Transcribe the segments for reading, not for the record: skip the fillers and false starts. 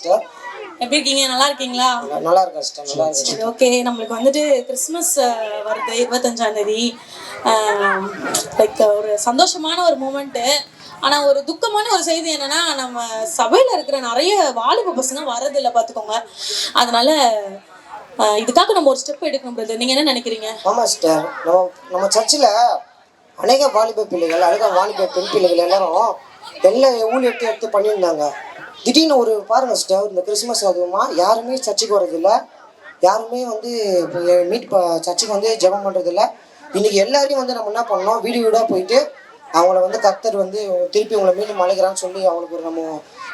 Sister. எப்படி இருக்கீங்க? நல்லா இருக்கீங்களா? நல்லா இருக்கேன் சிஸ்டர். நல்லா இருக்கேன். சரி, ஓகே. நம்மளுக்கு வந்துட்டு கிறிஸ்மஸ் வருது 25ஆம் தேதி. லைக் ஒரு சந்தோஷமான ஒரு மூமெண்ட்டு. ஆனால் ஒரு துக்கமான ஒரு செய்தி என்னன்னா, நம்ம சபையில் இருக்கிற நிறைய வாலிப பசங்க வரதில்லை, பார்த்துக்கோங்க. அதனால இதுக்காக நம்ம ஒரு ஸ்டெப் எடுக்கணும் பிரதர். நீங்கள் என்ன நினைக்கிறீங்க? ஆமாம் சிஸ்டர். நம்ம சர்ச்சில் அநேக வாலிப பிள்ளைகள், அநேக வாலிப பெண் பிள்ளைகள் எல்லாரும் எல்லாம் எடுத்து பண்ணியிருந்தாங்க. திடீர்னு ஒரு பாருங்கள் சிஸ்டர், இந்த கிறிஸ்மஸ் அதுவுமா யாருமே சர்ச்சுக்கு வர்றதில்ல, யாருமே வந்து சர்ச்சுக்கு வந்து ஜெபம் பண்ணுறதில்ல. இன்றைக்கி எல்லாரையும் வந்து நம்ம என்ன பண்ணோம், வீடு வீடாக போயிட்டு அவங்கள வந்து கர்த்தர் வந்து திருப்பி உங்களை மீண்டும் அழைக்கிறான்னு சொல்லி அவங்களுக்கு ஒரு நம்ம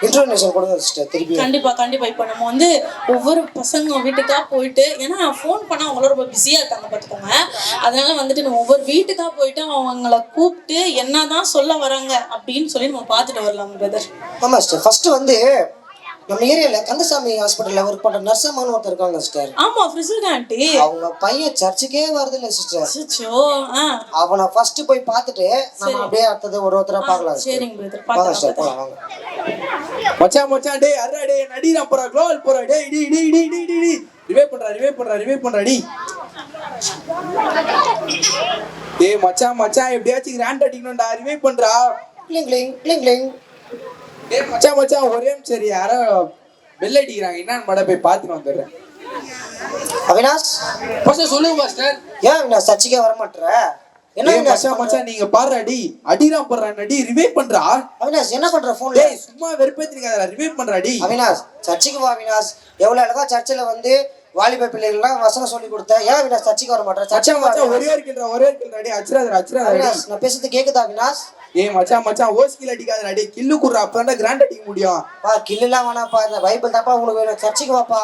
இன்ட்ரோடக்ஷன் கொடுங்க சிஸ்டர். திருப்பி கண்டிப்பாக இப்போ நம்ம வந்து ஒவ்வொரு பசங்க வீட்டுக்காக போயிட்டு, ஏன்னா ஃபோன் பண்ணால் அவங்கள ரொம்ப பிஸியாக இருக்காங்க, பார்த்துக்கோங்க. அதனால வந்துட்டு நம்ம ஒவ்வொரு வீட்டுக்காக போயிட்டு அவங்கள கூப்பிட்டு என்ன தான் சொல்ல வராங்க அப்படின்னு சொல்லி நம்ம பார்த்துட்டு வரலாம் பிரதர். ஆமாம் சிஸ்டர். ஃபஸ்ட்டு வந்து நம்ம ஏரியாவில் கந்தசாமி ஹாஸ்பிட்டலில் ஒர்க் பண்ணுற நர்சம்மான்னு ஒருத்தர் இருக்காங்க சிஸ்டர். ஆமாம், ஃப்ரிசில் ஆண்டி. அவங்க பையன் சர்ச்சுக்கே வருதில்லை சிஸ்டர். அவனை ஃபர்ஸ்ட் போய் பார்த்துட்டு நம்ம அப்படியே அடுத்தது ஒருத்தராக பார்க்கலாம். சரிங்க பிரதர், வாங்க சிஸ்டர், போகலாம் வாங்க. மச்சான் டேய் அர்ரா டேய் நடிடா போறா க்ளோல் போறா டேய் டி டி டி டி டி டி ரிவே பண்றா டி. டேய் மச்சான் எப்படியாச்சும் கிராண்ட் அடிக்கணும்டா, ரிவே பண்றா. Cling cling cling cling. டேய் மச்சான் ஒரே சரி யாரோ பெல் அடிக்கிறாங்க, என்னன்னு மட போய் பார்த்துட்டு வந்துடுறேன். அவினாஷ் பாஸ்டர் சொல்லுங்க பாஸ்டர். ஏன் அவினாஷ் சர்ச்சுக்கே வர மாட்டேற? என்ன மச்சான் நீங்க பாரு அடிராம் போடுறான் அடி ரிவே பண்றா. அவினாஷ் என்ன பண்ற போன்ல? டேய் சும்மா வெறுப்பேத்திருக்காதடா, ரிவே பண்றா அடி. அவினாஷ் சர்ச்சுக்கு வா அவினாஷ். எவ்வளவு அழகா சர்ச்சில் வந்து வாலிப பிள்ளைகள்லாம் வசனம் சொல்லி கொடுத்த. ஏன் அவினாஷ் சர்ச்சுக்கு வர மாட்டேற? மச்சான் ஒரே ஒரு கில்றா அடி அச்சுறாதடா அவினாஷ். நான் பேசுறது கேக்குதா அவினாஷ்? ஏய் மச்சான் ஓஸ்கில் அடிக்காதடா டேய், கில்லு குடுறா, அப்பதான் கிராண்ட் அடிக்க முடியும். பா கில்லுலாம் வேணாப்பா, இந்த பைபிள் தாப்பா உங்களுக்கு வேணும். சர்ச்சுக்கு வாப்பா.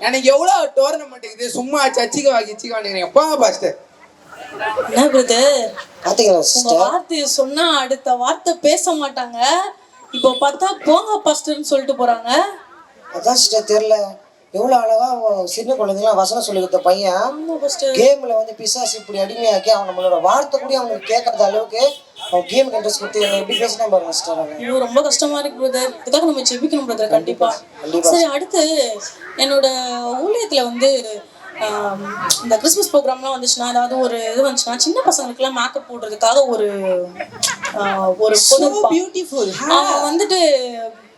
எனக்கு எவ்வளவு டோர்னமெண்ட் இருக்குது, சும்மா சர்ச்சுக்கு வாங்கிக்கிறீங்க பா பாஸ்டர். என்ன பிரதர், பாத்தீங்களா உங்க சிஸ்டர்? வார்த்தையை சொன்னா அடுத்த வார்த்தை பேச மாட்டாங்க. இப்போ பார்த்தா போங்க பாஸ்டர்னு சொல்லிட்டு போறாங்க. அதான் சிஸ்டர் தெரியல. எவ்வளவு அழகா சின்ன குழந்தைங்களாம் வசனம் சொல்லி கொடுத்த பையன் கேம்ல வந்து பிசாசு இப்படி அடிமையாக்கி அவன் நம்மளோட வார்த்தை கூட அவனுக்கு கேட்கறது அளவுக்கு அவன் கேமுக்கு இன்ட்ரெஸ்ட் கொடுத்து எப்படி பேசினா பாருங்க சிஸ்டர். ஐயோ ரொம்ப கஷ்டமா இருக்கு பிரதர். இதுக்காக நம்ம ஜெபிக்கணும் பிரதர், கண்டிப்பா. சரி, அடுத்து என்னோட ஊழியத்துல வந்து இந்த கிறிஸ்மஸ் ப்ரோக்ராம்லாம் வந்துச்சுன்னா, அதாவது ஒரு இது வந்துச்சுன்னா, சின்ன பசங்களுக்குலாம் மேக்கப் போடுறதுக்காக ஒரு பொண்ணு பியூட்டிஃபுல், அவன் வந்துட்டு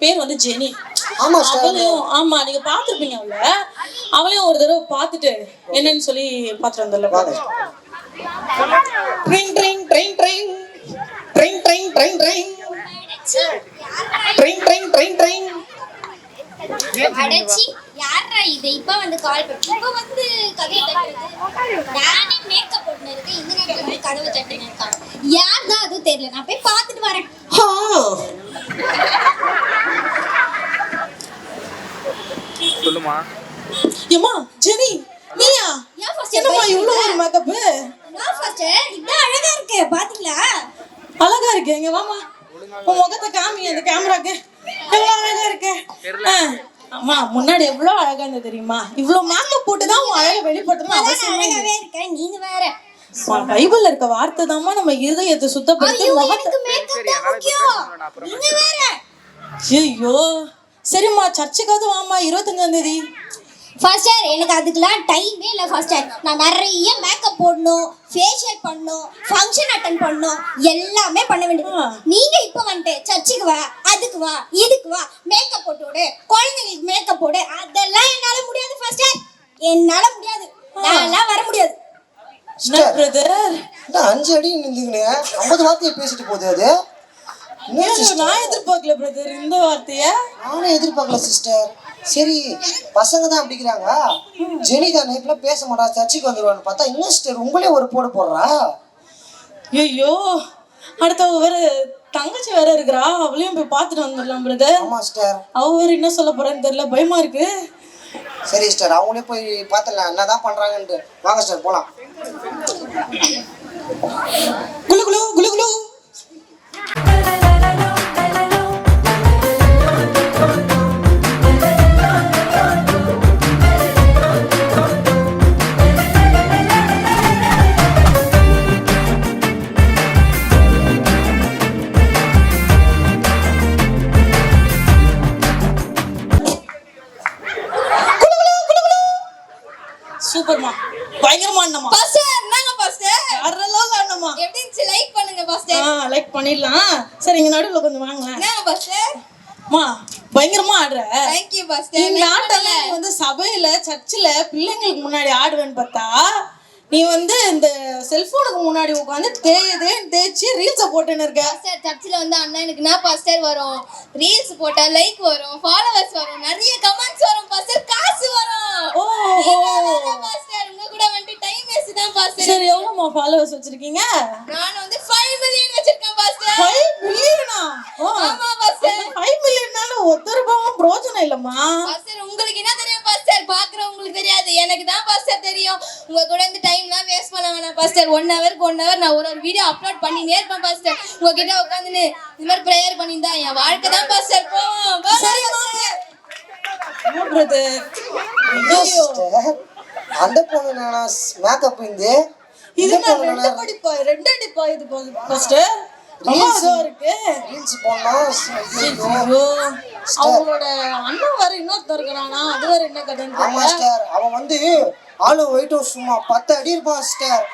பேர் வந்து ஜெனி. அவளையும் ஆமா நீங்க பாத்துருப்பீங்க அவளையும் ஒரு தடவை பார்த்துட்டு என்னன்னு சொல்லி பாத்துட்டு வந்துடல. ட்ரிங் ட்ரிங் ட்ரிங் ட்ரிங் ட்ரிங் ட்ரிங் ட்ரிங் ட்ரிங் ட்ரிங் ட்ரிங் ட்ரிங் ட்ரிங். அடச்சி யாரா இது இப்ப வந்து கால் பண்ணி இப்ப வந்து கதவு தட்டுறது? நானே மேக்கப் போட்டுன்னு இருக்கேன், இந்த நேரத்துல வந்து கதவு தட்டுன்னு இருக்காங்க. யார் தான் அதுவும் தெரியல, நான் போய் பார்த்துட்டு வரேன். சொல்லுமா. ஏமா ஜெனி நீயா? என்னம்மா இவ்வளோ ஒரு மேக்கப்? நான் ஃபர்ஸ்ட் இதான் அழகா இருக்கு, பாத்தீங்களா? அழகா இருக்கு. எங்க வாமா உன் முகத்தை காமி அந்த கேமராக்கு. எவ்வளோ அழகா இருக்கு. அம்மா முன்னாடி எவ்வளோ அழகா இருந்தது தெரியுமா? இவ்வளோ மேக்கப் போட்டுதான் உன் அழகை வெளிப்படுத்தணும் அழகாவே இருக்கேன், நீங்க வேற. பைபிள்ல இருக்க வார்த்தை தான்மா நம்ம இருதயத்தை சுத்தப்படுத்தி முகத்தை. மேக்கப் தான் முக்கியம், நீங்க வேற. ஐயோ சரிம்மா, சர்ச்சுக்காவது வாமா 25ஆம் தேதி. ஃபர்ஸ்டர் எனக்கு அதுக்கெல்லாம் டைமே இல்லை. ஃபர்ஸ்டர் நான் நிறைய மேக்கப் போடணும், ஃபேஷியல் பண்ணணும், ஃபங்க்ஷன் அட்டன் பண்ணணும், எல்லாமே பண்ண வேண்டியது. நீங்க இப்போ வந்துட்டு சர்ச்சுக்கு வா, அதுக்கு வா, இதுக்கு வா, மேக்கப் போட்டு விடு, குழந்தைங்களுக்கு மேக்கப் போடு, அதெல்லாம் என்னால முடியாது. ஃபர்ஸ்டர் என்னால முடியாது, நான்லாம் வர முடியாது. பிரதர் 5 அடி நின்றுங்க 50 வார்த்தையை பேசிட்டு போகுது அது. நான் எதிர்பார்க்கல பிரதர் இந்த வார்த்தைய. நானும் எதிர்பார்க்கல சிஸ்டர். சரி பசங்க தான் அப்படிங்கிறாங்க, ஜெனி தான் இப்பெல்லாம் பேச மாட்டா, சர்ச்சுக்கு வந்துடுவான்னு பார்த்தா இன்னும் சிஸ்டர் உங்களே ஒரு போடுறா. ஐயோ அடுத்த வேற தங்கச்சி வேற இருக்கிறா, அவளையும் போய் பார்த்துட்டு வந்துடலாம் பிரதர். ஆமா சிஸ்டர். அவ வேற என்ன சொல்ல போறான்னு தெரியல, பயமா இருக்கு. சரி சிஸ்டர் அவங்களே போய் பார்த்துடலாம் என்னதான் பண்றாங்கன்ட்டு. வாங்க சிஸ்டர் போலாம். குளு குளு குளு குளு. லைக் பண்ணிடலாம். சரி இங்க நடுவில் கொஞ்சம் வாங்களேன். என்ன பாஸ்டர்? அம்மா பயங்கரமா ஆடுற. Thank you pastor. இந்த ஆட்டெல்லாம் நீ வந்து சபையில சர்ச்சில் பிள்ளைங்களுக்கு முன்னாடி ஆடுவேன்னு பார்த்தா நீ வந்து இந்த செல்போனுக்கு முன்னாடி உட்காந்து தேய்ச்சி ரீல்ஸை போட்டுன்னு இருக்க. பாஸ்டர் சர்ச்சில் வந்து அண்ணா எனக்கு என்ன பாஸ்டர் வரும், ரீல்ஸ் போட்டா லைக் வரும், ஃபாலோவர்ஸ் வரும், நிறைய கமெண்ட்ஸ் வரும் பாஸ்டர், காசு வரும். பாஸ்டர் உங்க கூட வந்து டைம் வேஸ்ட் தான் பாஸ்டர். சரி எவ்வளோமா ஃபாலோவர்ஸ் வச்சிருக்கீங்க? நான் வந்து 5 மில்லியன் வச்சிருக்கேன் பாஸ்டர். 5 மில்லியனா? ஆமா பாஸ்டர். 5 மில்லியனால ஒத்த ரூபாயும் பிரோஜனம் இல்லம்மா. பாஸ்டர் உங்களுக்கு என்ன தெரியும் பாஸ்டர், பாக்குறவங்களுக்கு தெரியாது, எனக்கு தான் பாஸ்டர் தெரியும். உங்க கூட இந்த டைம்லாம் வேஸ்ட் பண்ண வேணாம் பாஸ்டர். 1 ஹவருக்கு 1 ஹவர் நான் ஒரு வீடியோ அப்லோட் பண்ணினே இருப்பேன் பாஸ்டர். உங்ககிட்ட உட்காந்துன்னு இந்த மாதிரி ப்ரேயர் பண்ணியிருந்தா என் வாழ்க்கை தான் பாஸ்டர் போவோம். பிரதர் அந்த பொண்ணு நானா மேக்கப் இந்த இது நான் ரெண்டு அடிப்பா இது பாஸ்டர். இருக்கு ரீல்ஸ் போடணும். ஐயோ அவங்களோட அண்ணன் வேற இன்னொருத்தர் இருக்கிறானா, அது வேற என்ன கதைன்னு ஆமா ஸ்டார், அவன் வந்து ஆளு வெயிட்டும் சும்மா 10 அடி இருப்பான் ஸ்டார்.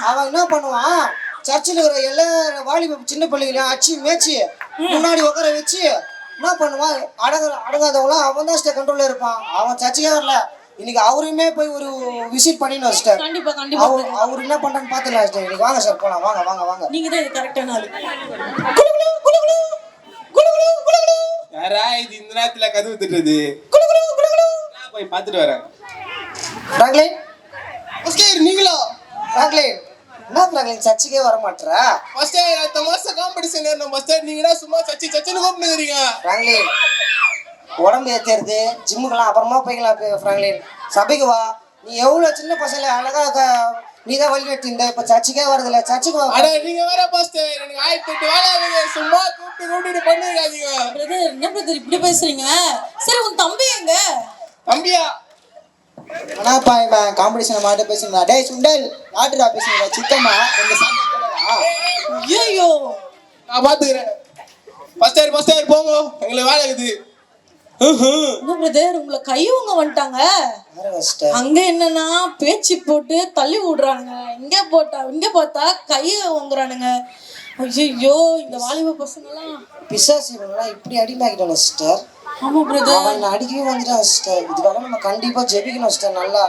அவன் என்ன பண்ணுவான், சர்ச்சில் இருக்கிற எல்லா வாலிப சின்ன பிள்ளைகளையும் அடிச்சு மேய்ச்சி முன்னாடி உட்கார வச்சு என்ன பண்ணுவான், அடங்காதவங்களாம் அவன் தான் ஸ்டார் கண்ட்ரோல்ல இருப்பான். அவன் சர்ச்சுக்கே வரல, இன்னைக்கு அவருமே போய் ஒரு விசிட் பண்ணிடணும் ஸ்டார். கண்டிப்பா கண்டிப்பா அவர் என்ன பண்றான்னு பாத்துக்கலாம் ஸ்டார். இன்னைக்கு வாங்க சார் போலாம், வாங்க வாங்க வாங்க. நீங்க தான் இது கரெக்டான ஆளு. யாரா இது இந்த நேரத்துல கதவு தட்டுறது? நான் போய் பார்த்துட்டு வரேன். பிராங்க்லின் பாஸ்டர் நீங்களா? பிராங்க்லின் என்ன பிராங்க்லின் சர்ச்சுக்கே வர மாட்டேற? பாஸ்டர் அடுத்த மாசம் காம்படிஷன் ஏறணும் பாஸ்டர். நீங்க என்ன சும்மா சச்சின்னு கூப்பிடுறீங்க? பிராங்க்லின் உடம்பு ஏற்றுறது ஜிம்முக்கெல்லாம் அப்புறமா போய்க்கலாம். ஃப்ராங்க்லின் சபைக்கு வா, நீ எவ்வளோ சின்ன பசங்க அழகா நீ தான் வழி கட்டிருந்த, இப்போ சர்ச்சுக்கே வரதில்ல. சர்ச்சுக்கு வா. அட நீங்க வேற பாஸ்டர், எனக்கு 1008 வேலை ஆகுது, சும்மா கூப்பிட்டு பண்ணிருக்காதீங்க. பிரதர் என்ன பிரதர் இப்படி பேசுறீங்க? சரி உன் தம்பி எங்க? தம்பியா? ஆனாப்பா இவன் காம்படிஷன் மாட்ட பேசுறா. டேய் சுண்டல் மாட்டுடா பேசுறா. சிக்கம்மா எங்க சாப்பிட்டு ஐயோ நான் பாத்துக்கிறேன். பாஸ்டர் போங்க, எங்களுக்கு வேலை இருக்குது. என்ன பிரதர் உங்களை கையவங்க வந்துட்டாங்க. அங்க என்னன்னா பேச்சு போட்டு தள்ளி விடுறானுங்க, இங்க பார்த்தா கைய வாங்குறானுங்க. ஐயோ இந்த வாலிப பசங்கெல்லாம் பிசாசு இவங்கெல்லாம் இப்படி அடிமையாக்கிட்டானு சிஸ்டர். ஆமா பிரதர் அவன் அடிக்கவே வந்துட்டான் சிஸ்டர். இதுக்காக நம்ம கண்டிப்பா ஜெபிக்கணும் சிஸ்டர். நல்லா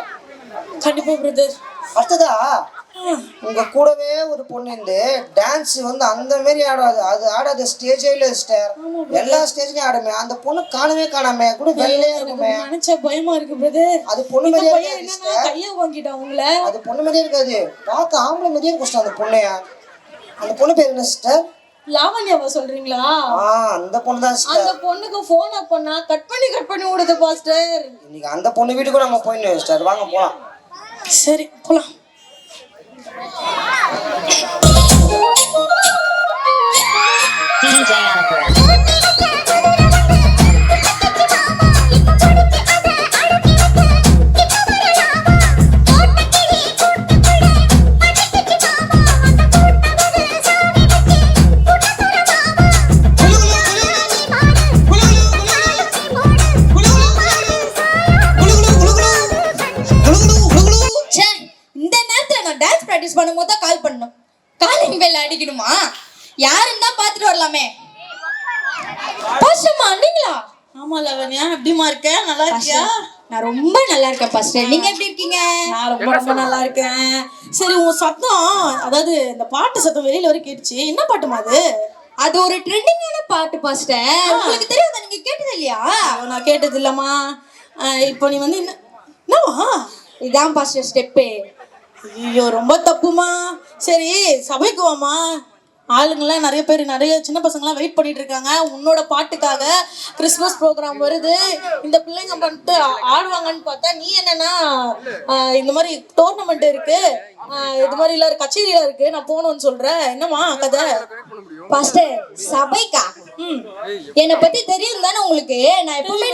கண்டிப்பா பிரதர். அடுத்ததா உங்க கூடவே ஒரு பொண்ணு இருந்து டான்ஸ் வந்து அந்த மாதிரி ஆடாது, அது ஆடாத ஸ்டேஜே இல்லை சிஸ்டர். எல்லா ஸ்டேஜ்லயும் ஆடுமே. அந்த பொண்ணு காணாம கூட வெள்ளையா இருக்குமே. நினைச்சா பயமா இருக்கு பிரதர். அது பொண்ணு மாதிரியே பையன் என்னன்னா கைய வாங்கிட்டான் உங்களை. அது பொண்ணு மாதிரியே இருக்காது, பார்த்து ஆம்பளை மாதிரியே இருக்கும் அந்த பொண்ணைய. அந்த பொண்ணு பேர் என்ன சிஸ்டர்? லாவண்யாவா சொல்றீங்களா? அந்த பொண்ணு தான் சிஸ்டர். அந்த பொண்ணுக்கு போன் பண்ணா கட் பண்ணி விடுது பாஸ்டர். இன்னைக்கு அந்த பொண்ணு வீட்டுக்கு நம்ம போயிடணும் சிஸ்டர். வாங்க போலாம். சரி போலாம். DJ Alfred. பண்ணும்போது தான் கால் பண்ணணும். காலிங் பெல் அடிக்கணுமா? யாருன்னு தான் பார்த்துட்டு வரலாமே. பாஸ்டர்மா நீங்களா? ஆமா லவண்யா, எப்படிமா இருக்க? நல்லா இருக்கியா? நான் ரொம்ப நல்லா இருக்கேன் பாஸ்டர். நீங்க எப்படி இருக்கீங்க? நான் ரொம்ப நல்லா இருக்கேன். சரி உன் சத்தம், அதாவது இந்த பாட்டு சத்தம் வெளியில வரை கேட்டுச்சு. என்ன பாட்டுமா அது? அது ஒரு ட்ரெண்டிங்கான பாட்டு பாஸ்டர். உங்களுக்கு தெரியாதா? நீங்க கேட்டது இல்லையா? நான் கேட்டது இல்லம்மா. இப்போ நீ வந்து என்னவா இதான் பாஸ்டர் ஸ்டெப்பு. ஐயோ ரொம்ப தப்புமா. சரி சபைக்கு வாமா. ஆளுங்கெல்லாம் நிறைய சின்ன பசங்களாம் வெயிட் பண்ணிட்டு இருக்காங்க உன்னோட பாட்டுக்காக. கிறிஸ்மஸ் ப்ரோக்ராம் வருது, இந்த பிள்ளைங்க பண்ணிட்டு ஆடுவாங்கன்னு பார்த்தா நீ என்னன்னா இந்த மாதிரி டோர்னமெண்ட் இருக்கு, இது மாதிரி எல்லாம் கச்சேரியில இருக்கு, நான் போகணும்னு சொல்றேன். என்னம்மா கதை? பாஸ்டர் சபைக்கா? என்னை பத்தி தெரியும் தானே உங்களுக்கு. நான் எப்பவுமே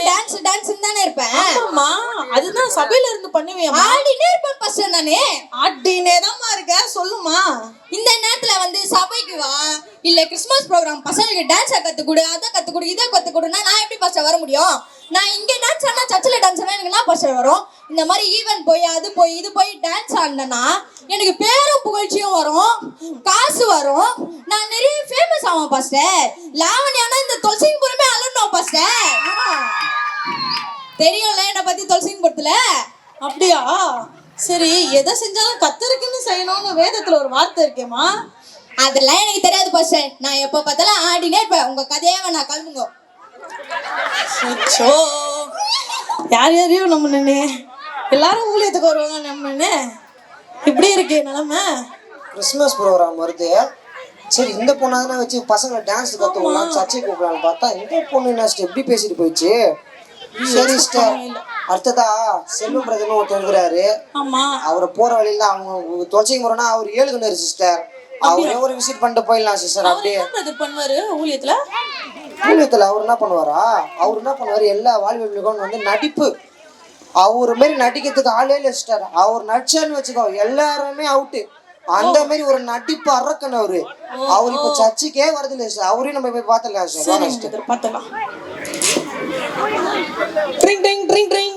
டான்ஸ் தானே இருப்பேன். ஆமாம்மா, அதுதான் சபையில இருந்து பண்ணுவேன். ஆடினே இருப்பேன் பாஸ்டர். நானே ஆடினே தான்மா இருக்க. சொல்லுமா. இந்த நேரத்துல வந்து சபைக்கு வா, இல்ல கிறிஸ்மஸ் ப்ரோக்ராம் பசங்களுக்கு டான்ஸை கத்துக்கொடு, அதை கத்துக்கொடு, இதை கத்துக்கொடுனா நான் எப்படி பாஸ்டர் வர முடியும்? நான் இங்க டான்ஸ் ஆடினா சர்ச்சில் டான்ஸ் ஆடினா எனக்கு என்ன பாஸ்டர் வரும்? இந்த மாதிரி ஈவென்ட் போய் அது போய் இது போய் டான்ஸ் ஆடினா எனக்கு பேரும் புகழ் வெற்றியும் வரும், காசு வரும், நான் நிறைய ஃபேமஸ் ஆவேன் பாஸ்டர். லாவண்யானா இந்த தொல்சிங்கபுரமே அலறணும் பாஸ்டர். தெரியும்ல என்னை பத்தி தொல்சிங்கபுரத்துல. அப்படியா? சரி, எதை செஞ்சாலும் கத்தருக்குன்னு செய்யணும்னு வேதத்துல ஒரு வார்த்தை இருக்கேம்மா. அதெல்லாம் எனக்கு தெரியாது பாஸ்டர். நான் எப்ப பார்த்தாலும் ஆடினே இருப்பேன். உங்க கதையே நான் கிளம்புங்க. அச்சோ, யார் யாரையோ நம்ம நின்று எல்லாரும் ஊழியத்துக்கு வருவாங்க நம்ம நின்று. இப்படி இருக்கு நிலைமை. கிறிஸ்மஸ் ப்ரோக்ராம் வருது. சரி, இந்த பொண்ணாதானே வச்சு பசங்களை டான்ஸ் கற்றுக்கலாம் சர்ச்சைக்கு கூப்பிடலான்னு பார்த்தா இந்த பொண்ணு என்ன எப்படி பேசிட்டு போயிடுச்சு. சரி சிஸ்டர், அடுத்ததா செல்வம் பிரதர்னு ஒருத்தர் இருக்கிறாரு. ஆமா, அவரை போற வழியில அவங்க தொலைச்சிங்க போறோம்னா அவர் 7 கண்ணு சிஸ்டர். அவரே ஒரு விசிட் பண்ணிட்டு போயிடலாம் சிஸ்டர். அப்படியே பண்ணுவாரு ஊழியத்துல. அவர் என்ன பண்ணுவாரா? அவர் என்ன பண்ணுவாரு, எல்லா வாலிபர்களுக்கும் வந்து நடிப்பு. அவர் மாரி நடிக்கிறதுக்கு ஆளே இல்லை சிஸ்டர். அவர் நடிச்சான்னு வச்சுக்கோ எல்லாருமே அவுட்டு. அந்த மாதிரி ஒரு நடிப்பு அரக்கன் அவரு. அவர் இப்ப சர்ச்சுக்கே வரது இல்லை சிஸ்டர். அவரையும் நம்ம போய் பார்த்துடலாம் சிஸ்டர். பார்த்தலாம். ட்ரிங் ட்ரிங் ட்ரிங் ட்ரிங்.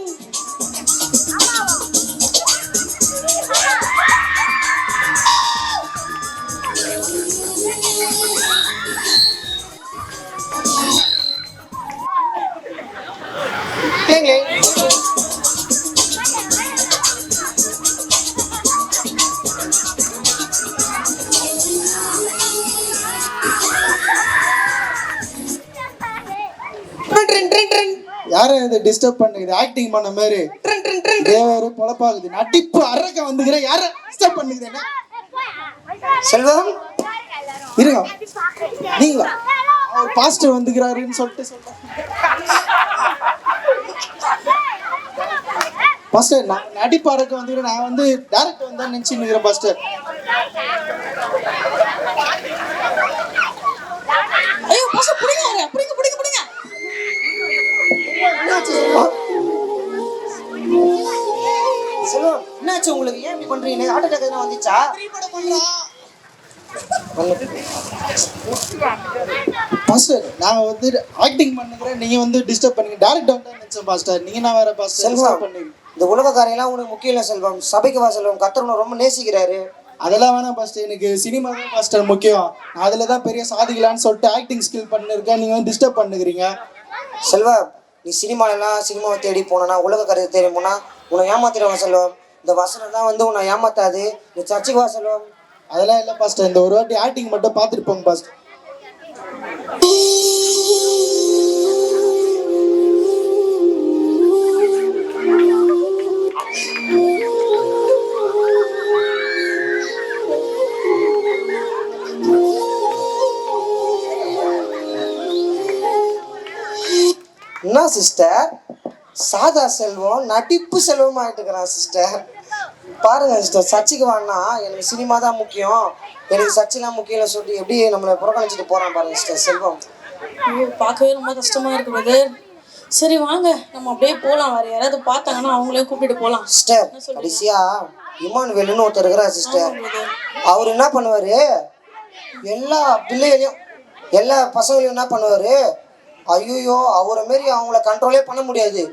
யாரும் இதை டிஸ்டர்ப் பண்ணுது ஆக்டிங் பண்ண மாதிரி தேவரு பொழப்பாகுது. நடிப்பு அரக்க வந்துக்கிற யார டிஸ்டர்ப் பண்ணுது என்ன? செல்வம் இருங்க, நீங்களா? அவர் பாஸ்டர் வந்துக்கிறாருன்னு சொல்லிட்டு சொல்றேன். பாஸ்டர், நான் நடிப்பு அரக்க வந்துக்கிறேன். நான் வந்து டைரக்ட் வந்தா நினைச்சுன்னு பாஸ்டர். ஐயோ பாஸ்டர், புடிங்க அவரை, புடிங்க புடிங்க புடிங்க. செல்வம், என்னாச்சு உங்களுக்கு? ஏன் இப்படி பண்றீங்க? ஹார்ட் அட்டாக் எதுனா வந்துச்சா? பாஸ்டர், நாங்க வந்து ஆக்டிங் பண்ணுகிறேன், நீங்க வந்து டிஸ்டர்ப் பண்ணீங்க. டைரக்ட் வந்தா நினைச்சேன் பாஸ்டர். நீங்க நான் வேற பாஸ்டர் செல்வம், பண்ணீங்க. இந்த உலக காரியெல்லாம் உனக்கு முக்கியம் இல்லை செல்வம். சபைக்கு வா செல்வம். கர்த்தர் உன்னை ரொம்ப நேசிக்கிறாரு. அதெல்லாம் வேணாம் பாஸ்டர். எனக்கு சினிமா தான் பாஸ்டர் முக்கியம். நான் அதில் தான் பெரிய சாதிக்கலான்னு சொல்லிட்டு ஆக்டிங் ஸ்கில் பண்ணிருக்கேன். நீங்க வந்து டிஸ்டர்ப் பண்ணுகிறீங்க. செல்வம், நீ சினிமாவை தேடி போனா, உலக காரியத்தை தேடி போனா உன்னை ஏமாத்திடுவாங்க செல்வம். இந்த வசனம் தான் வந்து உன்னை ஏமாத்தாது. நீ சர்ச்சுக்கு வா செல்வம். அதெல்லாம் இல்லை பாஸ்டர். இந்த ஒரு வாட்டி ஆக்டிங் மட்டும் பார்த்துட்டு போங்க பாஸ்டர். என்ன சிஸ்டர், சாதா செல்வம் நடிப்பு செல்வம் ஆகிட்டு இருக்கிறான் சிஸ்டர். பாருங்க சிஸ்டர், சர்ச்சுக்கு வாங்கினா எனக்கு சினிமா தான் முக்கியம், எனக்கு சர்ச்செல்லாம் முக்கியம் சொல்லிட்டு எப்படி நம்மளை புறக்கணிச்சிட்டு போறான் பாருங்க சிஸ்டர் செல்வம். ஐயோ, பார்க்கவே ரொம்ப கஷ்டமா இருக்கு பிரதர். சரி வாங்க, நம்ம அப்படியே போலாம். வேற யாராவது பார்த்தாங்கன்னா அவங்களையும் கூப்பிட்டு போலாம். சிஸ்டர், கடைசியா இமானுவேல்னு ஒருத்தர் இருக்கிறார் சிஸ்டர். அவர் என்ன பண்ணுவாரு, எல்லா பிள்ளைகளையும் எல்லா பசங்களையும் என்ன பண்ணுவாரு, ஐயோ அவரை மாரி அவங்கள கண்ட்ரோலே பண்ண முடியாது.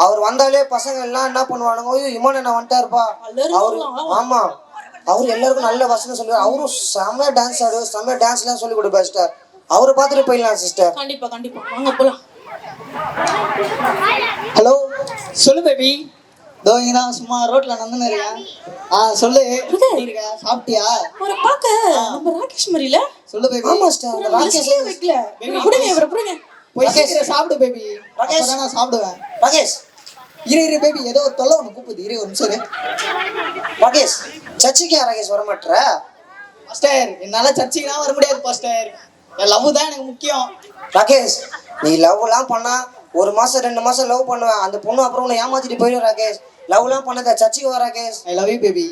அவர் வந்தாலே பசங்க எல்லாம் என்ன பண்ணுவானுங்க, ஐயோ இமான் என்ன வந்துட்டாருப்பா அவரு. ஆமா, அவரு எல்லாருக்கும் நல்ல வசனம் சொல்லுவார். அவரும் செம்ம டான்ஸ் ஆடுவார், செம்ம டான்ஸ்லாம் சொல்லி கொடுப்பார் சிஸ்டர். அவரை பார்த்துட்டு போயிடலாம் சிஸ்டர். கண்டிப்பா கண்டிப்பா, வாங்க போலாம். ஹலோ, சொல்லு பேபி. இதோ இங்கதான் சும்மா ரோட்ல நடந்துன்னு இருக்கேன். சொல்லு, இருக்க சாப்பிட்டியா? ஒரு பாக்க நம்ம ராகேஷ் மரியில. சொல்லு பேபி. ஆமா சிஸ்டர், ராகேஷ் வைக்கல. புடிங்க இவரை புடிங்க. போய் சீக்கிரம் சாப்பிடு பேபி. ராகேஷ் நான் சாப்பிடுவேன். ராகேஷ் இரு பேபி, ஏதோ தொல்லை ஒன்று கூப்பிடுது. இரு ஒரு நிமிஷம். ராகேஷ், சர்ச்சுக்கு ராகேஷ் வர மாட்டேற? பாஸ்டர், என்னால சர்ச்சுக்குலாம் வர முடியாது பாஸ்டர். என் லவ் தான் எனக்கு முக்கியம். ராகேஷ், நீ லவ்லாம் பண்ணா 1 மாசம் 2 மாசம் லவ் பண்ணுவேன். அந்த பொண்ணு அப்புறம் உன்னை ஏமாத்திட்டு போயிடும் ராகேஷ். லவ்லாம் பண்ணாத, சர்ச்சுக்கு வா Rakesh. I love you baby.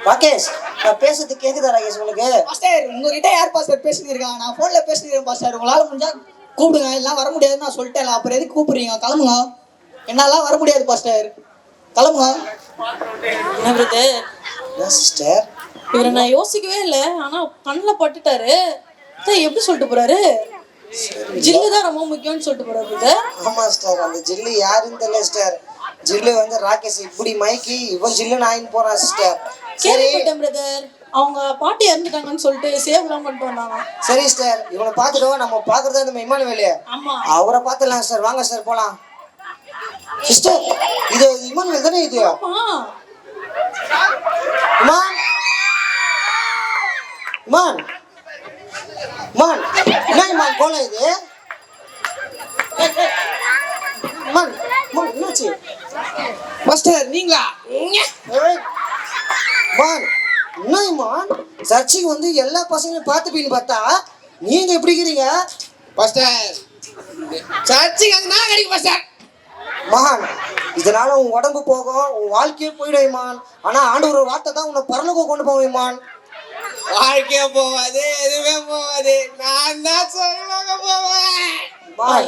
Rakesh, நான் பேசுறது கேக்குதா ராகேஷ் உங்களுக்கு? பாஸ்டர், உங்ககிட்ட யார் பாஸ்டர் பேசிட்டு இருக்காங்க? நான் போன்ல பேசிட்டு பாஸ்டர். உங்களால முடிஞ்சா கூப்பிடுங்க. எல்லாம் வர முடியாதுன்னு நான் சொல்லிட்டேன். அப்புறம் எதுக்கு கூப்பிடுறீங்க? கிளம்புங்க. என்னாலாம் வர முடியாது பாஸ்டர், கிளம்புங்க. என்ன பிரதர்? என்ன சிஸ்டர், இவரை நான் யோசிக்கவே இல்லை, ஆனா கண்ணில் பட்டுட்டாரு. எப்படி சொல்லிட்டு போறாரு, ஜில்லு தான் ரொம்ப முக்கியம்னு சொல்லிட்டு போறாரு பிரதர். ஆமா சிஸ்டர், அந்த ஜில்லு யாருன்னு தெரியல சிஸ்டர். ஜில்லு வந்து ராகேஷ் இப்படி மைக்கி இவன் ஜில்லுன்னு ஆயின்னு போறான் சிஸ்டர். சரி கேள்விப்பட்டேன் பிரதர். அவங்க பாட்டி இறந்துட்டாங்கன்னு சொல்லிட்டு சேவ்லாம் பண்ணிட்டு வந்தாங்க. சரி சிஸ்டர், இவனை பார்த்துட்டோம். நம்ம பார்க்குறதா நம்ம இமானுவேலு. ஆமா. அவரை பார்த்துடலாம் சார். வாங்க சார் போகலாம். சிஸ்டர், இது இமானுவேல் தானே இது? ஆமா. இமான், இமான், இமான், என்ன இமான் கோலம் இது? இமான், இமான் என்னாச்சு? மாஸ்டர் நீங்களா? ஏய், இமான், என்ன இமான் சர்ச்சுக்கு வந்து எல்லா பசங்களையும் பார்த்துப்பீங்கன்னு பார்த்தா நீங்க எப்படி இருக்கிறீங்க? மாஸ்டர் சர்ச்சுக்கு வந்து நான் கிடைக்கும் மாஸ்டர். மகான், இதனால உன் உடம்பு போகும், உன் வாழ்க்கையே போயிடும் இமான். ஆனா ஆண்டவர் ஒரு வார்த்தை தான் உன்னை பரலோகம் கொண்டு போவோம் இமான். வாழ்க்கையே போவாது, எதுவுமே போவாது. நான் தான் சொல்லுவாங்க போவேன்.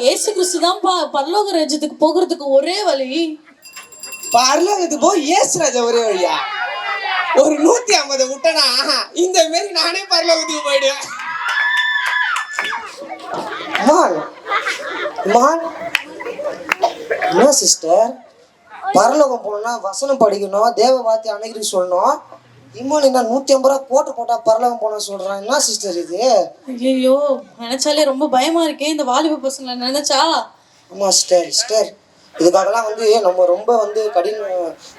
இயேசு கிறிஸ்து தான் பரலோக ராஜ்யத்துக்கு போகிறதுக்கு ஒரே வழி. பரலோகத்துக்கு போய் இயேசு ராஜா ஒரே வழியா? ஒரு 150 விட்டனா இந்த மாரி நானே பரலோகத்துக்கு போயிடுவேன். இமான், இமான், என்ன சிஸ்டர், பரலோகம் போகணும்னா வசனம் படிக்கணும், தேவ வார்த்தை அன்னைக்கு சொல்லணும். இமான் என்ன 150 ரூபா போட்டு போட்டா பரலோகம் போன சொல்றான். என்ன சிஸ்டர் இது? ஐயோ, நினைச்சாலே ரொம்ப பயமா இருக்கே இந்த வாலிப பசங்களை நினைச்சா. ஆமா சிஸ்டர், சிஸ்டர் இதுக்காகலாம் வந்து நம்ம ரொம்ப வந்து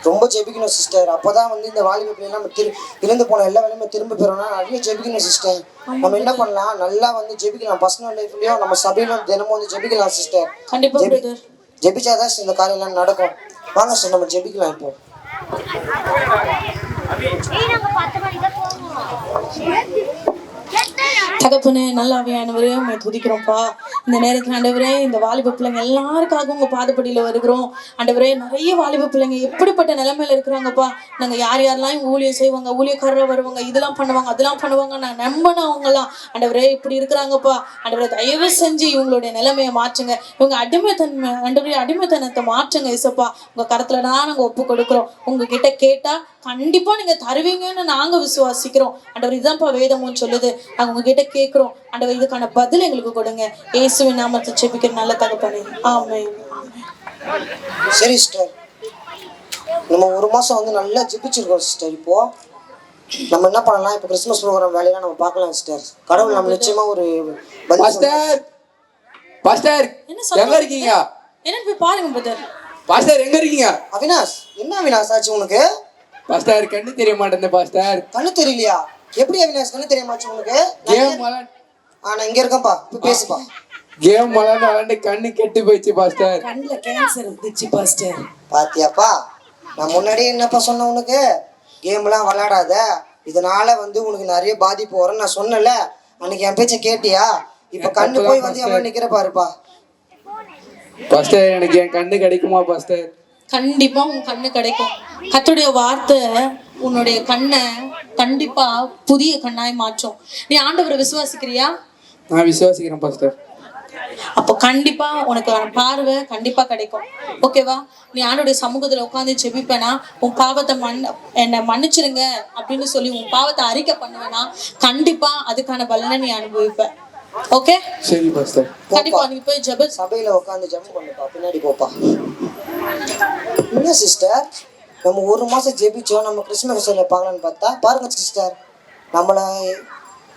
ரொம்ப ஜெபிக்கணும் சிஸ்டர். அப்போதான் வந்து இந்த வாலிப பிள்ளைலாம் நம்ம இழந்து போன எல்லா வேலையுமே திரும்ப பெறணும்னா நிறைய ஜெபிக்கணும் சிஸ்டர். நம்ம என்ன பண்ணலாம், நல்லா வந்து ஜெபிக்கலாம். பர்சனல் லைஃப்லயும் நம்ம சபையிலும் தினமும் வந்து ஜெபிக்கலாம் சிஸ்டர். கண்டிப்பா பிரதர். ஜெபிச்சாதான் இந்த காரியம்லாம் நடக்கும். வாங்க சார் நம்ம ஜெபிக்கலாம் இப்போ. தகப்பனே, நல்ல ஆவியானவரே உம்மை துதிக்கிறோம்ப்பா. இந்த நேரத்தில் ஆண்டவரே இந்த வாலிப பிள்ளைங்க எல்லாருக்காக உங்க பாதப்படியில வருகிறோம். ஆண்டவரே, நிறைய வாலிப பிள்ளைங்க எப்படிப்பட்ட நிலைமையில இருக்கிறாங்கப்பா. நாங்க யார் யாரெல்லாம் ஊழியம் செய்வாங்க, ஊழியக்காரராக வருவாங்க, இதெல்லாம் பண்ணுவாங்க, அதெல்லாம் பண்ணுவாங்க, நான் நம்பினவங்கலாம் ஆண்டவரே இப்படி இருக்கிறாங்கப்பா. ஆண்டவரே, தயவு செஞ்சு இவங்களுடைய நிலைமையை மாற்றுங்க. இவங்க அடிமைத்தன்மை ஆண்டவரே, அடிமைத்தனத்தை மாற்றுங்க இசப்பா. உங்க கருத்துல தான் நாங்க ஒப்பு கொடுக்குறோம். உங்ககிட்ட கேட்டா கண்டிப்பா நீங்க தருவீங்கன்னு நாங்க விசுவாசிக்கிறோம். ஆண்டவர், இதுதான்ப்பா வேதமும் சொல்லுது. நாங்க உங்ககிட்ட கேட்கிறோம். ஆண்டவர், இதுக்கான பதில் எங்களுக்கு கொடுங்க. இயேசுவின் நாமத்தை ஜெபிக்கிற நல்ல தகப்பனே, ஆமென். சரி சிஸ்டர், நம்ம ஒரு மாசம் வந்து நல்லா ஜெபிச்சிருக்கோம் சிஸ்டர். இப்போ நம்ம என்ன பண்ணலாம், இப்போ கிறிஸ்மஸ் ப்ரோக்ராம் வேலையெல்லாம் நம்ம பார்க்கலாம் சிஸ்டர். கடவுள் நம்ம நிச்சயமா ஒரு பாஸ்டர், பாஸ்டர் எங்க இருக்கீங்க? என்னன்னு போய் பாருங்க பிரதர். பாஸ்டர் எங்க இருக்கீங்க? அவினாஷ், என்ன அவினாஷ் ஆச்சு உனக்கு? பாஸ்டர் கண்ணு தெரிய மாட்டேன் பாஸ்டர். கண்ணு தெரியலையா? எப்படி அவினாஷ் கண்ணு தெரிய மாச்சு உனக்கு? கேம் நான் இங்க இருக்கேன்ப்பா, இப்போ பேசுப்பா. கேம் விளாண்டு கண்ணு கெட்டு போயிடுச்சு பாஸ்டர். கண்ணுல கேன்சர் வந்துச்சு பாஸ்டர். பாத்தியாப்பா, நான் முன்னாடியே என்னப்பா சொன்னேன் உனக்கு, கேம்லாம் விளையாடாத, இதனால வந்து உனக்கு நிறைய பாதிப்பு வரும்னு நான் சொன்னல. அன்னைக்கு என் பேச்ச கேட்டியா? இப்ப கண்ணு போய் வந்து எவ்வளவு நிக்கிற பாருப்பா. பாஸ்டர் எனக்கு என் கண்ணு கிடைக்குமா பாஸ்டர்? கண்டிப்பா உன் கண்ணு கிடைக்கும். கர்த்தருடைய வார்த்தை உன்னுடைய கண்ணை கண்டிப்பா புதிய கண்ணாய் மாற்றும். நீ ஆண்டவரை விசுவாசிக்கிறியா? நான் விசுவாசிக்கிறேன் பாஸ்டர். அப்போ கண்டிப்பா உனக்கு பார்வை கண்டிப்பா கிடைக்கும். ஓகேவா? நீ ஆண்டவருடைய சமூகத்துல உட்காந்து ஜெபிப்பேனா, உன் பாவத்தை என்னை மன்னிச்சிருங்க அப்படின்னு சொல்லி உன் பாவத்தை அறிக்கை பண்ணுவேனா, கண்டிப்பா அதுக்கான பலனை நீ அனுபவிப்ப. ஓகே, சரி பாஸ்டர். கண்டிப்பா நீ போய் ஜெப சபையில உட்காந்து ஜெபம் பண்ணுப்பா, பின்னாடி போப்பா. என்ன சிஸ்டர், நம்ம ஒரு மாசம் ஜெபிச்சோம், நம்ம கிறிஸ்மஸ் பார்க்கலான்னு பார்த்தா பாருங்க சிஸ்டர், நம்மளை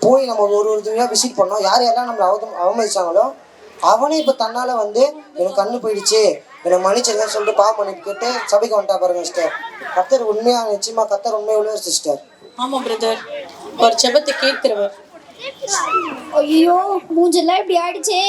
போய் நம்ம ஒரு இதுவாக விசிட் பண்ணோம். யார் யாரெல்லாம் நம்மளை அவமதிச்சாங்களோ அவனே இப்போ தன்னால வந்து எனக்கு கண்ணு போயிடுச்சு, என்னை மன்னிச்சிருங்கன்னு சொல்லிட்டு பாவம் பண்ணிட்டு கேட்டு சபைக்கு வந்துட்டா பாருங்க சிஸ்டர். கர்த்தர் உண்மையா, நிச்சயமா கர்த்தர் உண்மையா உள்ளவர் சிஸ்டர். ஆமா பிரதர், ஒரு ஜெபத்தை கேட்கிறவர். ஐயோ, மூஞ்செல்லாம் இப்படி ஆயிடுச்சே,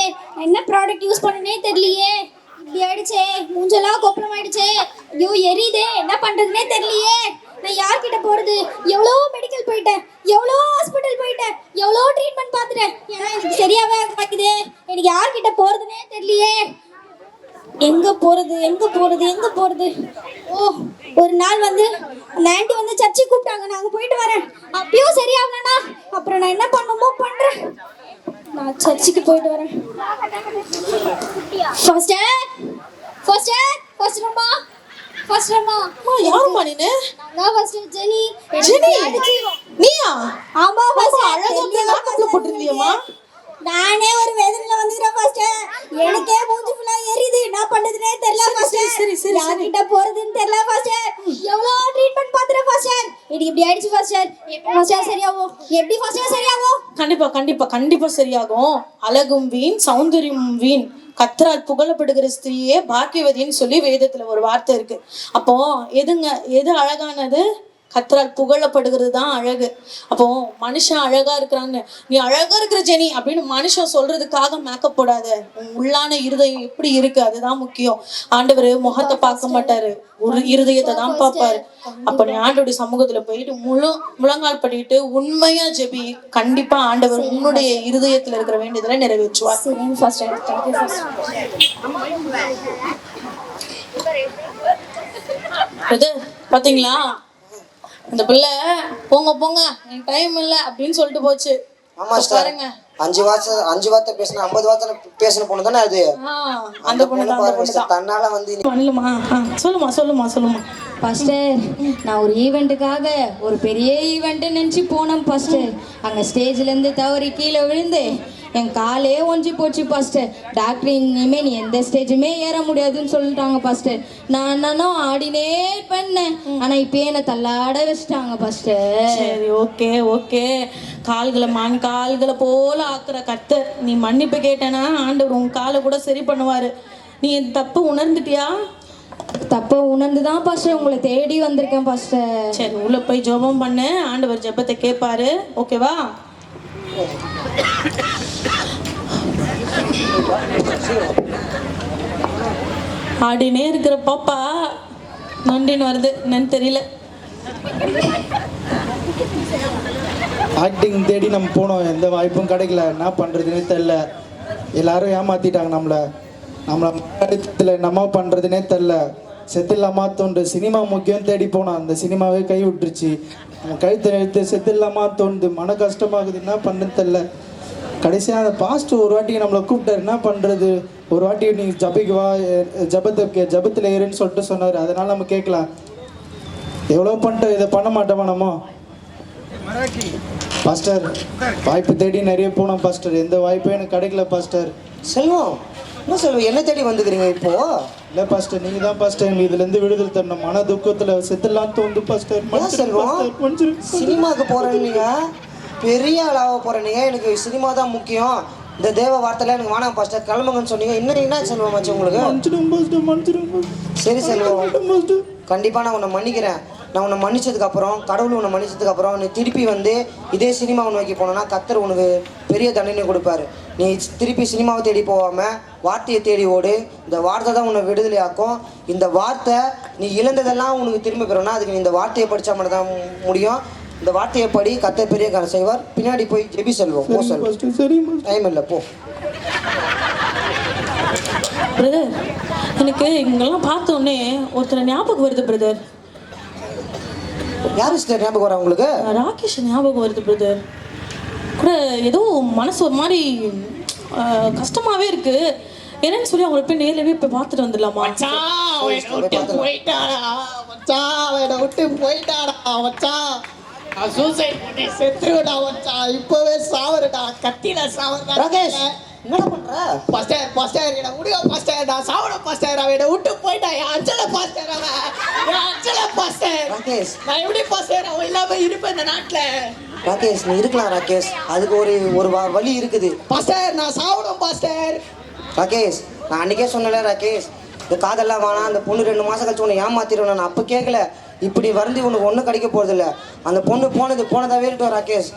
என்ன ப்ராடக்ட் யூஸ் பண்ணனே தெரியலையே, இப்படி ஆயிடுச்சே, மூஞ்செல்லாம் கொப்பளம் ஆயிடுச்சே, ஐயோ எரியுதே, என்ன பண்றதுனே தெரியலையே, நான் யார்கிட்ட போறது, எவ்வளோ மெடிக்கல் போயிட்டேன், எவ்வளோ ஹாஸ்பிட்டல் போயிட்டேன், எவ்வளோ ட்ரீட்மெண்ட் பார்த்துட்டேன், ஏன்னா எனக்கு சரியாவே மாட்டேங்குதே, எனக்கு யார்கிட்ட போறதுனே தெரியலையே, எங்க போறது எங்க போறது எங்க போறது. ஓ, ஒரு நாள் வந்து அந்த ஆண்டி வந்து சர்ச்சுக்கு கூப்பிட்டாங்க, நாங்க போயிட்டு வரேன், அப்பயும் சரியாகலண்ணா, அப்புறம் நான் என்ன பண்ணுமோ பண்றேன், நான் சர்ச்சுக்கு போயிட்டு வரேன். ஃபர்ஸ்ட் ரம்மா யாருமா நீனு? நான் ஃபர்ஸ்ட் ஜெனி. ஜெனி, நீயா? ஆமா, ஃபர்ஸ்ட் அழகா மேக்கப்ல போட்டுருந்தியம்மா. நானே ஒரு வேதனையில வந்துக்கிறேன் பாஸ்டர். எனக்கே மூஞ்சி ஃபுல்லா எரியுது. என்ன பண்றதுனே தெரியல பாஸ்டர். யார்கிட்ட போறதுன்னு தெரியல பாஸ்டர். எவ்வளோ ட்ரீட்மெண்ட் பாத்துறேன் பாஸ்டர். இது இப்படி ஆயிடுச்சு பாஸ்டர். எப்போ பாஸ்டர் சரியாகும்? எப்படி பாஸ்டர் சரியாகும்? கண்டிப்பா சரியாகும். அழகும் வீண் சௌந்தரியம் வீண், கத்தரால் புகழப்படுகிற ஸ்திரீயே பாக்கியவதின்னு சொல்லி வேதத்துல ஒரு வார்த்தை இருக்கு. அப்போ எது அழகானது? கத்தரால் புகழப்படுகிறது தான் அழகு. அப்போ மனுஷன் அழகா இருக்கிறான்னு, நீ அழகா இருக்கிற ஜெனி அப்படின்னு மனுஷன் சொல்றதுக்காக மேக்கப் போடாத. உள்ளான இருதயம் எப்படி இருக்கு அதுதான் முக்கியம். ஆண்டவர் முகத்தை பார்க்க மாட்டாரு, ஒரு இருதயத்தை தான் பார்ப்பாரு. அப்ப நீ ஆண்டவருடைய சமூகத்துல போயிட்டு முழங்கால் பண்ணிட்டு உண்மையா ஜெபி. கண்டிப்பா ஆண்டவர் உன்னுடைய இருதயத்துல இருக்கிற வேண்டியதுல நிறைவேற்றுவார். பாத்தீங்களா, இந்த பிள்ளை போங்க என் டைம் இல்லை அப்படின்னு சொல்லிட்டு போச்சு. ஆமா பாருங்க, 5 வார்த்தை பேசினா 50 வார்த்தை பேசின பொண்ணு தானே அது. அந்த பொண்ணு தான் தன்னால வந்து சொல்லுமா பாஸ்டர், நான் ஒரு ஈவெண்ட்டுக்காக ஒரு பெரிய ஈவெண்ட்டு நினச்சி போனேன் பாஸ்டர். அங்கே ஸ்டேஜ்லேருந்து தவறி கீழே விழுந்து என் காலே ஒஞ்சி போச்சு பாஸ்டர். டாக்டர் இனிமேல் நீ எந்த ஸ்டேஜுமே ஏற முடியாதுன்னு சொல்லிட்டாங்க பாஸ்டர். நானும் ஆடினே பண்ணேன், ஆனால் இப்போ என்னை தள்ளாட வச்சுட்டாங்க பாஸ்டர். சரி, ஓகே. கால்களை போல ஆக்குற கர்த்தர், நீ மன்னிப்பு கேட்டேன்னா ஆண்டவர் உன் காலை கூட சரி பண்ணுவாரு. நீ என் தப்பு உணர்ந்துட்டியா? தப்ப உணர்ந்து தான் பாஸ்டர் உங்களை தேடி வந்திருக்கேன் பாஸ்டர். சரி, உள்ள போய் ஜெபம் பண்ணு, ஆண்டவர் ஜெபத்தை கேட்பாரு. ஓகேவா? ஆடினே இருக்கிற பாப்பா நொண்டின்னு வருது, என்னன்னு தெரியல. ஆக்டிங் தேடி நம்ம போனோம், எந்த வாய்ப்பும் கிடைக்கல. என்ன பண்ணுறதுனே தெரில. எல்லாரும் ஏமாற்றிட்டாங்க நம்மளை நம்ம பண்ணுறதுனே தெரில. செத்தில்லாமா தோன்று சினிமா முக்கியம் தேடி போனோம், அந்த சினிமாவே கை விட்டுருச்சு. நம்ம கழுத்தை எழுத்து செத்தில்லாமா தோணுது, மன கஷ்டமாகுது, என்ன பண்ணுன்னு தெரில. கடைசியாக அந்த பாஸ்ட் ஒரு வாட்டி நம்மளை கூப்பிட்டாரு, என்ன பண்ணுறது, ஒரு வாட்டி நீ ஜபிக்கு வா, ஜபத்தில் ஏறுன்னு சொல்லிட்டு சொன்னார். அதனால் நம்ம கேட்கலாம். எவ்வளோ பண்ணிட்டோம், இதை பண்ண மாட்டோமா நம்ம? பாஸ்டர், வாய்ப்பு தேடி நிறைய போனோம் பாஸ்டர், எந்த வாய்ப்பும் எனக்கு கிடைக்கல பாஸ்டர். செல்வம், என்ன செல்வம், என்ன தேடி வந்துக்கிறீங்க இப்போ? இல்லை பாஸ்டர், நீங்கள் தான் பாஸ்டர் எங்களுக்கு இதுலேருந்து விடுதலை தரணும். மன துக்கத்தில் செத்துலாம் தோந்து பாஸ்டர். செல்வம், சினிமாவுக்கு போகிறேன், நீங்கள் பெரிய ஆளாக போகிறேன், நீங்கள் எனக்கு சினிமா தான் முக்கியம், இந்த தேவ வார்த்தையில எனக்கு வேணாம் பாஸ்டர் கிளம்புங்கன்னு சொன்னீங்க. இன்னும் என்ன செல்வம் ஆச்சு உங்களுக்கு? சரி செல்வம், கண்டிப்பாக நான் உன்னை மன்னிக்கிறேன். நான் உன்னை மன்னிச்சதுக்கப்புறம், கடவுள் உன்னை மன்னிச்சதுக்கப்புறம் நீ திருப்பி வந்து இதே சினிமாவை நோக்கி போனோன்னா கர்த்தர் உனக்கு பெரிய தண்டனை கொடுப்பாரு. நீ திருப்பி சினிமாவை தேடி போகாமல் வார்த்தையை தேடி ஓடு. இந்த வார்த்தை தான் உன்னை விடுதலையாக்கும். இந்த வார்த்தை நீ இழந்ததெல்லாம் உனக்கு திரும்ப பெறணும்னா அதுக்கு நீ இந்த வார்த்தையை படித்தா மட்டும் தான் முடியும். இந்த வார்த்தையை படி, கர்த்தர் பெரிய காரியம் செய்வார். பின்னாடி போய் ஜெபி செல்வோம். போ செல்வோம், டைம் இல்லை, போ. பிரதர், எனக்கு இங்கெல்லாம் பார்த்தோன்னே ஒருத்தர் ஞாபகம் வருது பிரதர். யாரு சிஸ்டர் ஞாபகம் வரா உங்களுக்கு? ராகேஷ் ஞாபகம் வருது பிரதர். கூட ஏதோ மனசு ஒரு மாதிரி கஷ்டமாவே இருக்கு. என்னன்னு சொல்லி அவங்களை போய் நேர்லவே போய் பார்த்துட்டு வந்துடலாமா? இப்பவே சாவரடா, கத்தில சாவரடா. ராகேஷ், என்ன பண்ற? பாஸ்டர் என்ன முடியோ பாஸ்டர், நான் சாவட பாஸ்டர், அவன் விட்டு போயிட்டா. அஞ்சல பாஸ்டர், அஞ்சல பாஸ்டர். ராகேஷ், நான் எப்படி பாஸ்டர் அவன் இல்லாம இருப்பேன் இந்த நாட்டுல? ராகேஷ், நீ இருக்கலாம் ராகேஷ், அதுக்கு ஒரு வழி இருக்குது பாஸ்டர். நான் சாவடும் பாஸ்டர். ராகேஷ், நான் அன்றைக்கே சொன்னல ராகேஷ், இந்த காதெல்லாம் வேணாம், அந்த பொண்ணு 2 மாதம் கழிச்சு உன்னை ஏமாத்திடுவேன். நான் அப்போ கேட்கல, இப்படி வந்து உனக்கு ஒன்றும் கிடைக்க போகிறதில்ல. அந்த பொண்ணு போனதாக வேறிட்டோம் ராகேஷ்.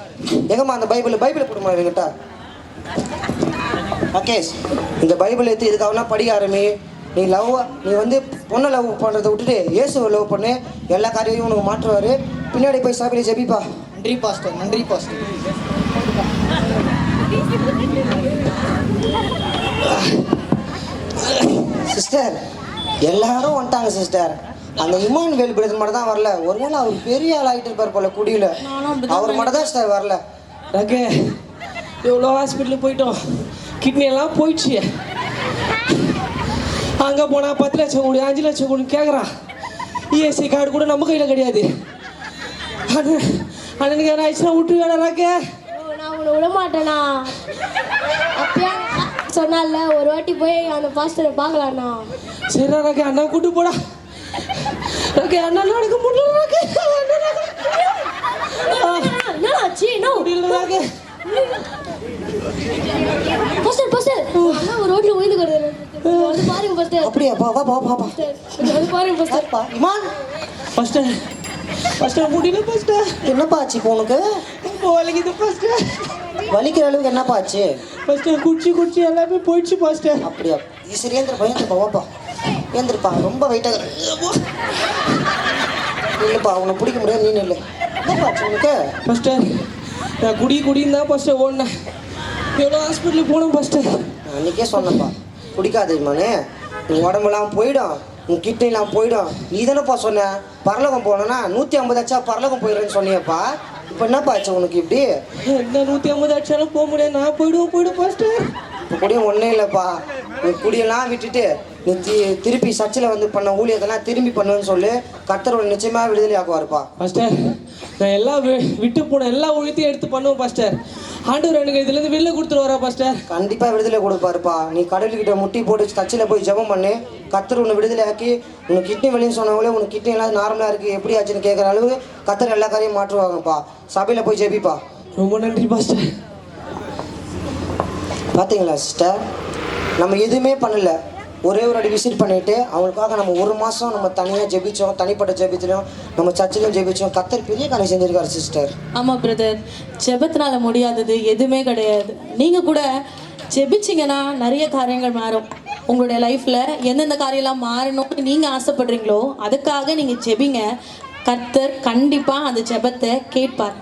எங்கம்மா அந்த பைபிளை கொடுமா என்கிட்ட. ராகேஷ், இந்த பைபிள் எடுத்து இதுக்காகலாம் படிக்க ஆரம்பி. நீ வந்து பொண்ணை லவ் பண்ணுறதை விட்டுட்டு இயேசுவை லவ் பண்ணு, எல்லா காரியத்தையும் உனக்கு மாற்றுவார். பின்னாடி போய் சாப்பிட ஜெபிப்பா. நன்றி பாஸ்டர், நன்றி பாஸ்டர். சிஸ்டர், எல்லாரும் வந்துட்டாங்க சிஸ்டர். அந்த இமானுவேல் பிரதர் மட்டும் தான் வரல. ஒருவேளை அவர் பெரிய ஆள் ஆகிட்டு இருப்பார் போல குடியில், அவர் மட்டும் தான் சிஸ்டர் வரல. ராகே, எவ்வளோ ஹாஸ்பிட்டலுக்கு போயிட்டோம், கிட்னி எல்லாம் போயிடுச்சு. அங்கே போனால் 10 லட்சம் கோடி 5 லட்சம் கோடி கேட்குறான். இஎஸ்ஐ கார்டு கூட நம்ம கையில் கிடையாது. அண்ணனுக்கு என்ன ஆயிடுச்சுன்னா விட்டுருவேடா ராகே. நான் அவனை விட மாட்டேனா அப்பயா சொன்னால ஒரு வாட்டி போய் அந்த பாஸ்டரை பார்க்கலாண்ணா சரிடா ராக்கே அண்ணா கூட்டு போடா ராக்கே அண்ணா நடக்க முடியல ராக்கே என்னாச்சு என்ன முடியல ராக்கே பாஸ்டர் பாஸ்டர் அண்ணா ஒரு ரோட்ல ஓய்ந்து கிடக்குது வந்து பாருங்க பாஸ்டர் அப்படியா பா வா வா வா வந்து பாருங்க பாஸ்டர் பா இமான் ஃபர்ஸ்ட் முடியல ஃபர்ஸ்ட் என்னப்பா ஆச்சு இப்போ உனக்கு வலிக்குது ஃபர்ஸ்ட் வலிக்கிற அளவுக்கு என்னப்பா ஆச்சு ஃபர்ஸ்ட் குச்சி எல்லாமே போயிடுச்சு ஃபர்ஸ்ட் அப்படியா இது சரி ஏந்திரப்பா ஏந்திரப்பா வாப்பா ஏந்திரப்பா ரொம்ப வெயிட்டாக இல்லைப்பா உன்னை பிடிக்க முடியாது நீ இல்லை என்னப்பா ஆச்சு உனக்கு ஃபர்ஸ்ட் நான் குடின்னு தான் ஃபர்ஸ்ட் ஓடினேன் எவ்வளோ ஹாஸ்பிட்டலுக்கு போனோம் ஃபர்ஸ்ட் நான் அன்றைக்கே சொன்னேன்ப்பா குடிக்காதே இமானே உன் உடம்புலாம் போயிடும் உன் கிட்னிலாம் போயிடும் நீ தானேப்பா சொன்ன பரலோகம் போனோன்னா 150 ஆச்சா பரலோகம் போயிடுறேன்னு சொன்னியப்பா இப்போ என்னப்பா ஆச்சு உனக்கு இப்படி என்ன 150 அடிச்சாலும் போக முடியாது நான் போயிடுவோம் ஃபர்ஸ்ட் இப்போ குடியும் ஒன்றும் இல்லைப்பா நீ குடியெல்லாம் விட்டுட்டு நீ திருப்பி சர்ச்சில் வந்து பண்ண ஊழியத்தெல்லாம் திரும்பி பண்ணுன்னு சொல்லி கர்த்தரோட நிச்சயமாக விடுதலை ஆக்குவாருப்பா பாஸ்டர் நான் எல்லாம் விட்டு போன எல்லா ஒழித்தையும் எடுத்து பண்ணுவேன் பாஸ்டர் ஆண்டவர் எனக்கு இதுலேருந்து வெளில கொடுத்துருவாரா பாஸ்டர் கண்டிப்பாக விடுதலை கொடுப்பாருப்பா நீ கடவுள்கிட்ட முட்டி போட்டு சர்ச்சில் போய் ஜெபம் பண்ணு கர்த்தர் உன்னை விடுதலை ஆக்கி உனக்கு கிட்னி வெளின்னு சொன்னவங்களே உனக்கு கிட்னி எல்லாம் நார்மலாக இருக்குது எப்படி ஆச்சுன்னு கேட்குற அளவுக்கு கர்த்தர் எல்லா காரையும் மாற்றுவாங்கப்பா சபையில் போய் ஜெபிப்பா ரொம்ப நன்றி பாஸ்டர் பார்த்தீங்களா சிஸ்டர் நம்ம எதுவுமே பண்ணல ஒரே ஒரு அடி விசிட் பண்ணிவிட்டு அவங்களுக்காக நம்ம ஒரு மாதம் நம்ம தனியாக ஜெபிச்சோம் தனிப்பட்ட ஜெபிச்சிலும் நம்ம சர்ச்சிலும் ஜெபிச்சோம் கர்த்தர் பெரிய காரியம் செஞ்சிருக்காரு சிஸ்டர் ஆமாம் பிரதர், ஜெபத்தினால முடியாதது எதுவுமே கிடையாது. நீங்கள் கூட ஜெபிச்சிங்கன்னா நிறைய காரியங்கள் மாறும். உங்களுடைய லைஃப்பில் எந்தெந்த காரியம்லாம் மாறணும்னு நீங்கள் ஆசைப்படுறீங்களோ அதுக்காக நீங்கள் ஜெபிங்க. கர்த்தர் கண்டிப்பாக அந்த ஜெபத்தை கேட்பார்.